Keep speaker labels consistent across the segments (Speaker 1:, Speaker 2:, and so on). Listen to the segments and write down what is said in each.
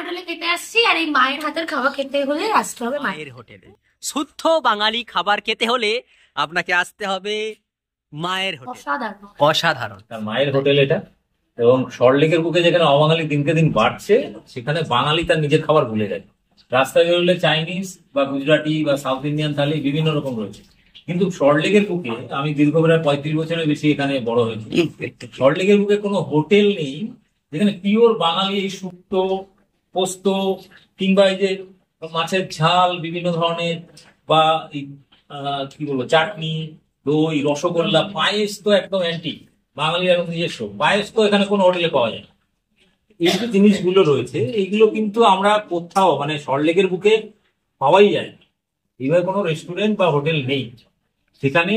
Speaker 1: হোটেলে খেতে আসছি, আর এই মায়ের হাতের খাবার খেতে হলে আসতে হবে মায়ের
Speaker 2: হোটেলে। শুদ্ধ বাঙালি খাবার খেতে হলে আপনাকে আসতে হবে মায়ের হোটেল।
Speaker 1: অসাধারণ
Speaker 2: অসাধারণ
Speaker 3: মায়ের হোটেল এটা। এবং সল্টলেকের বুকে যেখানে অবাঙালি দিনকে দিন বাড়ছে, সেখানে বাঙালি তার নিজের খাবার ভুলে যায়। রাস্তায় বেরোলে চাইনিজ বা গুজরাটি বা সাউথ ইন্ডিয়ান থালি বিভিন্ন রকম রয়েছে, কিন্তু সল্টলেকের বুকে আমি দীর্ঘ প্রায় 35 বছরের বেশি এখানে বড় হয়েছি। সল্টলেকের বুকে কোনো হোটেল নেই যেখানে পিওর বাঙালি এই শুক্তো, পোস্ত, কিংবা এই যে মাছের ঝাল বিভিন্ন ধরনের, বা কি বলবো, চাটনি, দই, রসগোল্লা, পায়েস তো একদম অ্যান্টি বাঙালির একদম নিজস্ব পায়েস তো এখানে কোনো হোটেলে পাওয়া যায় না। এই যে জিনিসগুলো রয়েছে এইগুলো কিন্তু আমরা কোথাও মানে সল্টলেকের বুকে পাওয়াই যায় না। এইভাবে কোনো রেস্টুরেন্ট বা হোটেল নেই। সেখানে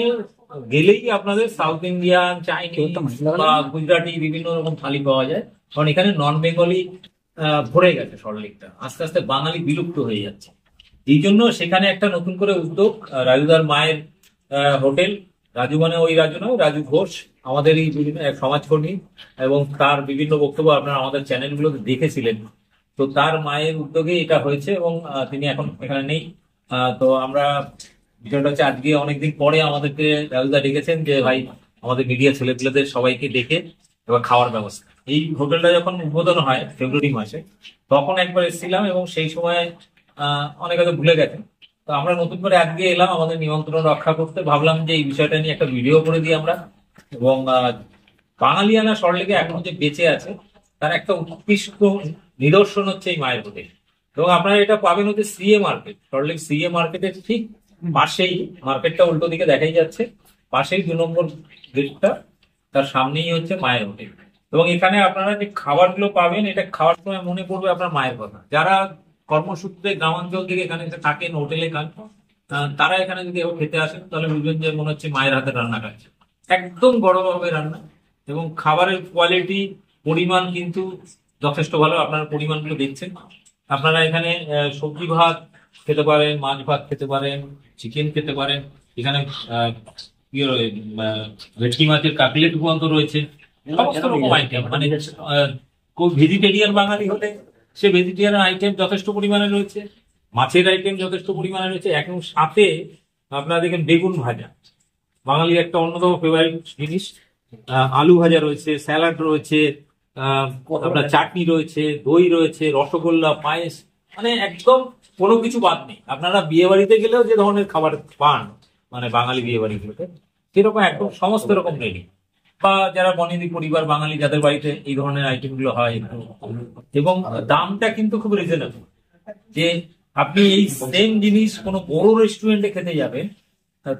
Speaker 3: গেলেই আপনাদের সাউথ ইন্ডিয়ান, চাইনিজ বা গুজরাটি বিভিন্ন রকম থালি পাওয়া যায়, কারণ এখানে নন বেঙ্গলি ভরে গেছে সল্টলেকটা। আস্তে আস্তে বাঙালি বিলুপ্ত হয়ে যাচ্ছে। এই জন্য সেখানে একটা নতুন করে উদ্যোগ, রাজুদার মায়ের হোটেল। রাজু মানে ওই রাজু নয়, রাজু ঘোষ আমাদেরই বিভিন্ন এক সমাজকর্মী, এবং তার বিভিন্ন বক্তব্য আপনারা আমাদের চ্যানেলগুলোতে দেখেছিলেন। তো তার মায়ের উদ্যোগে এটা হয়েছে, এবং তিনি এখন এখানে নেই। তো আমরা বিষয়টা হচ্ছে আজকে অনেকদিন পরে আমাদেরকে রাজুদা ডেকেছেন যে ভাই আমাদের মিডিয়া ছেলেপেলেদের সবাইকে ডেকে এবার খাওয়ার ব্যবস্থা। এই হোটেলটা যখন উদ্বোধন হয় ফেব্রুয়ারি মাসে, তখন একবার এসেছিলাম, এবং সেই সময় অনেক হয়তো ভুলে গেছেন। তো আমরা নতুন করে আজকে এলাম আমাদের নিমন্ত্রণ রক্ষা করতে, ভাবলাম যে এই বিষয়টা নিয়ে একটা ভিডিও করে দিই আমরা। এবং বাঙালিয়ানা সল্টলেকে এখনো যে বেঁচে আছে তার একটা উৎকৃষ্ট নিদর্শন হচ্ছে এই মায়ের হোটেল। এবং আপনারা এটা পাবেন হচ্ছে সিএ মার্কেট, সল্টলেক সিএ মার্কেটের ঠিক পাশেই, মার্কেটটা উল্টো দিকে দেখাই যাচ্ছে, পাশেই 2 নম্বর গেটটা, তার সামনেই হচ্ছে মায়ের হোটেল। এবং এখানে আপনারা যে খাবারগুলো পাবেন, এটা খাওয়ার সময় মনে পড়বে আপনার মায়ের কথা। যারা কর্মসূত্রে গ্রামাঞ্চল থেকে এখানে থাকেন, হোটেলে খান, তারা এখানে যদি খেতে আসেন তাহলে বুঝবেন যে মনে হচ্ছে মায়ের হাতের রান্না খাচ্ছে। একদম গরমভাবে রান্না, এবং খাবারের কোয়ালিটি, পরিমাণ কিন্তু যথেষ্ট ভালো। আপনারা পরিমাণগুলো দেখছেন। আপনারা এখানে সবজি ভাত খেতে পারেন, মাছ ভাত খেতে পারেন, চিকেন খেতে পারেন। এখানে ভেটকি মাছের কাটলেট পর্যন্ত রয়েছে, সমস্ত রকম আইটেম। মানে ভেজিটেরিয়ান বাঙালি হলে সে ভেজিটেরিয়ান আইটেম যথেষ্ট পরিমাণে রয়েছে, মাছের আইটেম যথেষ্ট পরিমাণে রয়েছে। এখন সাথে আপনারা দেখেন বেগুন ভাজা, বাঙালির একটা অন্যতম ফেভারিট জিনিস। আলু ভাজা রয়েছে, স্যালাড রয়েছে, আপনার চাটনি রয়েছে, দই রয়েছে, রসগোল্লা, পায়েস, মানে একদম কোনো কিছু বাদ নেই। আপনারা বিয়ে বাড়িতে গেলেও যে ধরনের খাবার পান মানে বাঙালি বিয়ে বাড়িগুলোতে, সেরকম একদম সমস্ত রকম রেডি। বা যারা বনেদি পরিবার বাঙালি যাদের বাড়িতে এই ধরনের আইটেম গুলো হয়, এবং দামটা কিন্তু খুব রিজনেবল। যে আপনি এই সেম জিনিস কোনো বড় রেস্টুরেন্টে খেতে যাবেন,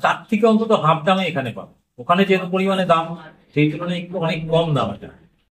Speaker 3: তার থেকে অন্তত হাফ দামে এখানে পাবেন। ওখানে যে পরিমাণে দাম, সেই তুলনায় একটু অনেক কম দাম এটা।